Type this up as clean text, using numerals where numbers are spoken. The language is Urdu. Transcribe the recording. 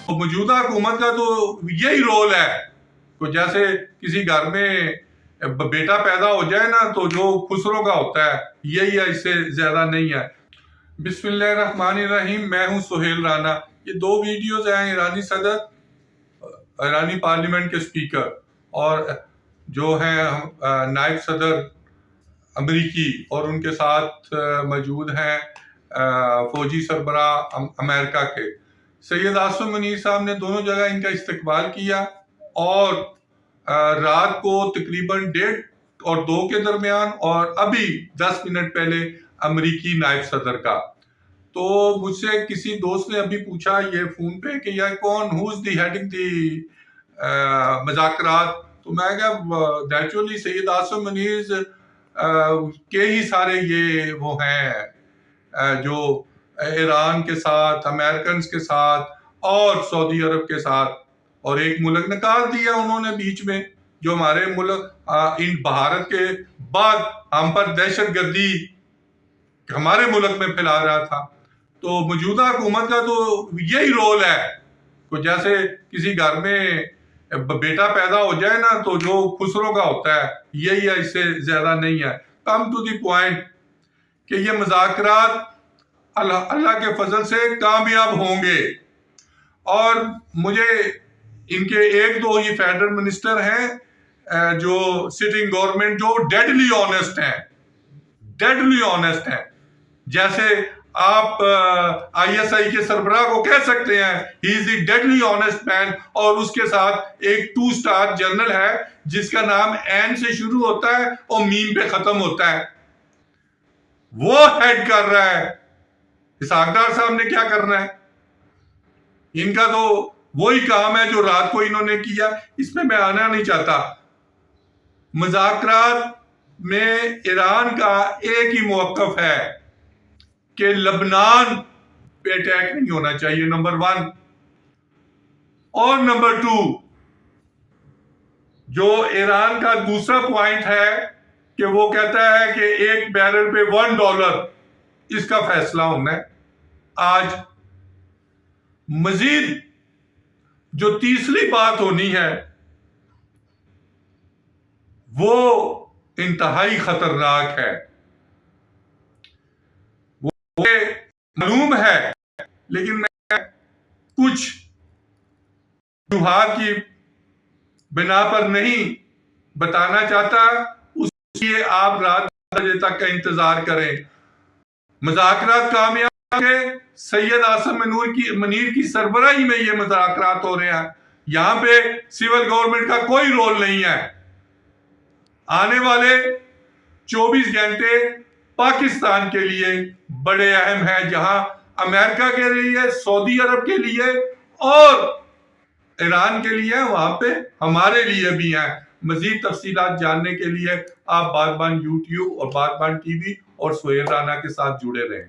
موجودہ حکومت کا تو یہی رول ہے کہ جیسے کسی گھر میں بیٹا پیدا ہو جائے نا تو جو خسروں کا ہوتا ہے یہی ہے، اس سے زیادہ نہیں ہے۔ بسم اللہ الرحمن الرحیم، میں ہوں سہیل رانا۔ یہ دو ویڈیوز ہیں ایرانی صدر، ایرانی پارلیمنٹ کے سپیکر، اور جو ہیں نائب صدر امریکی، اور ان کے ساتھ موجود ہیں فوجی سربراہ امریکہ کے سید عاصم منیر صاحب نے دونوں جگہ ان کا استقبال کیا، اور رات کو تقریباً 1:30 اور 2 کے درمیان، اور ابھی 10 منٹ پہلے امریکی نائب صدر کا۔ تو مجھ سے کسی دوست نے ابھی پوچھا یہ فون پہ کہ یہ کون who's the heading the مذاکرات، تو میں کہا نیچرلی سید عاصم منیر کے ہی سارے یہ وہ ہیں جو ایران کے ساتھ، امریکنز کے ساتھ اور سعودی عرب کے ساتھ، اور ایک ملک نکال دیا انہوں نے بیچ میں جو ہمارے ملک ان بھارت کے بعد ہم پر دہشت گردی ہمارے ملک میں پھیلا رہا تھا۔ تو موجودہ حکومت کا تو یہی رول ہے کہ جیسے کسی گھر میں بیٹا پیدا ہو جائے نا تو جو خسروں کا ہوتا ہے یہی ہے، اس سے زیادہ نہیں ہے۔ کم ٹو دی پوائنٹ کہ یہ مذاکرات اللہ کے فضل سے کامیاب ہوں گے، اور مجھے ان کے ایک دو ہی فیڈرل منسٹر ہیں جو سٹنگ گورنمنٹ جو ڈیڈلی آنیسٹ ہیں، جیسے آپ آئی ایس آئی کے سربراہ کو کہہ سکتے ہیں ہی از دی ڈیڈلی آنیسٹ مین، اور اس کے ساتھ ایک 2 اسٹار جنرل ہے جس کا نام این سے شروع ہوتا ہے اور میم پہ ختم ہوتا ہے، وہ ہیڈ کر رہا ہے۔ اسحاق ڈار صاحب نے کیا کرنا ہے؟ ان کا تو وہی کام ہے جو رات کو انہوں نے کیا، اس میں آنا نہیں چاہتا۔ مذاکرات میں ایران کا ایک ہی موقف ہے کہ لبنان پہ اٹیک نہیں ہونا چاہیے، نمبر 1، اور نمبر 2 جو ایران کا دوسرا پوائنٹ ہے کہ وہ کہتا ہے کہ ایک بیرل پہ $1 اس کا فیصلہ ہونا ہے۔ آج مزید جو تیسری بات ہونی ہے وہ انتہائی خطرناک ہے، وہ معلوم ہے لیکن میں کچھ وجوہات کی بنا پر نہیں بتانا چاہتا، اس لیے آپ رات 10 بجے تک کا انتظار کریں۔ مذاکرات کامیاب ہے، سید عاصم منیر کی سربراہی میں یہ مذاکرات ہو رہے ہیں، یہاں پہ سول گورنمنٹ کا کوئی رول نہیں ہے۔ آنے والے 24 گھنٹے پاکستان کے لیے بڑے اہم ہیں، جہاں امریکہ کے لیے، سعودی عرب کے لیے اور ایران کے لیے، وہاں پہ ہمارے لیے بھی ہیں۔ مزید تفصیلات جاننے کے لیے آپ باربان یوٹیوب اور باربان ٹی وی اور سہیل رانا کے ساتھ جڑے رہیں۔